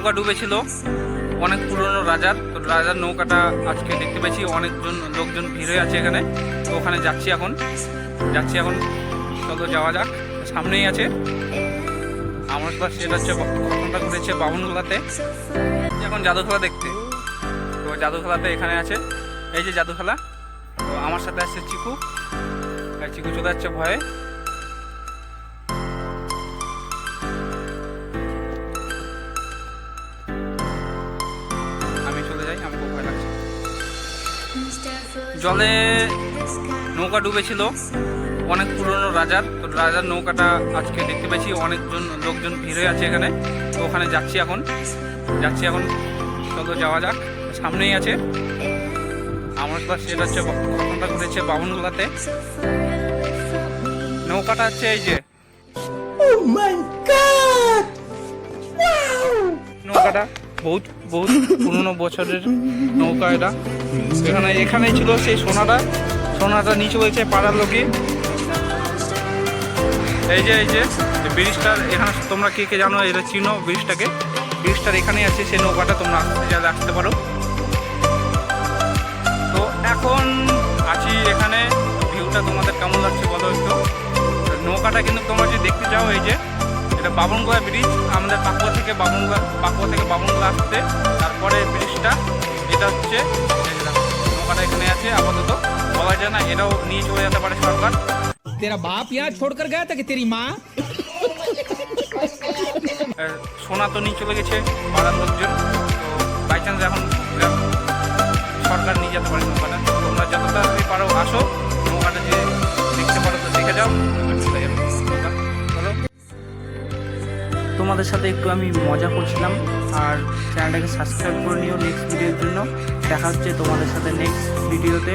নৌকা ডুবেছিল অনেক পুরনো রাজার, তো রাজার নৌকাটা আজকে দেখতে পেয়েছি। অনেকজন লোকজন ভিড় হয়ে আছে এখানে, তো ওখানে যাচ্ছি এখন। চলো যাওয়া যাক। সামনেই আছে আমার ক্লাস, সেটা হচ্ছে ঘটনাটা ঘটেছে বামনগোলাতে। এখন জাদুখেলা দেখতে, তো জাদুখেলাতে এখানে আছে, এই যে জাদুখেলা। তো আমার সাথে আসছে চিকু, চিকু চলে যাচ্ছে ভয়ে। আমি চলে যাই, আমাকে ভয় লাগছে। জলে নৌকা ডুবেছিল অনেক পুরনো রাজার, তো রাজার নৌকাটা আজকে দেখতে পেয়েছি। অনেকজন লোকজন ভিড় হয়ে আছে এখানে, তো ওখানে যাচ্ছি এখন। চলো যাওয়া যাক। সামনেই আছে আমার ক্লাস, সেটা হচ্ছে ঘটনাটা ঘটেছে বামনগোলাতে। নৌকাটা হচ্ছে এই যে নৌকাটা বহুত বহুত পুরনো বছরের নৌকা এটা। এখানেই ছিল সেই সোনাটা নিচে হয়েছে পাড়ার লোকে। এই যে ব্রিজটার এখানে, তোমরা কে জানো এটা চিনো ব্রিজটার এখানেই আছে সেই নৌকাটা, তোমরা আসতে পারো। তো এখন আছি এখানে, ভিউটা তোমাদের কেমন লাগছে বলো একটু। নৌকাটা কিন্তু তোমরা যদি দেখতে চাও, এই যে এটা বামনগোলা ব্রিজ, আমাদের পাকুয়া থেকে বামনগোলা আসতে, তারপরে ব্রিজটা এটা হচ্ছে নৌকাটা এখানে আছে। আপাতত বলা যায় না, এটাও নিয়ে চলে যেতে পারে সরকার। तेरा बाप यहाँ छोड़कर गया था कि तेरी माँ? সোনা তো নিয়ে চলে গেছে পাড়ার লোকজন, তো বাই চান্স এখন সরকার নিয়ে যেতে পারে নৌকাটা। তোমরা যত তাড়াতাড়ি পারো আসো, নৌকাটা যে দেখতে পারো তো দেখে যাও। তোমাদের সাথে একটু আমি মজা করছিলাম, আর চ্যানেলটাকে সাবস্ক্রাইব করে নিও নেক্সট ভিডিওর জন্য। দেখা হচ্ছে তোমাদের সাথে নেক্সট ভিডিওতে।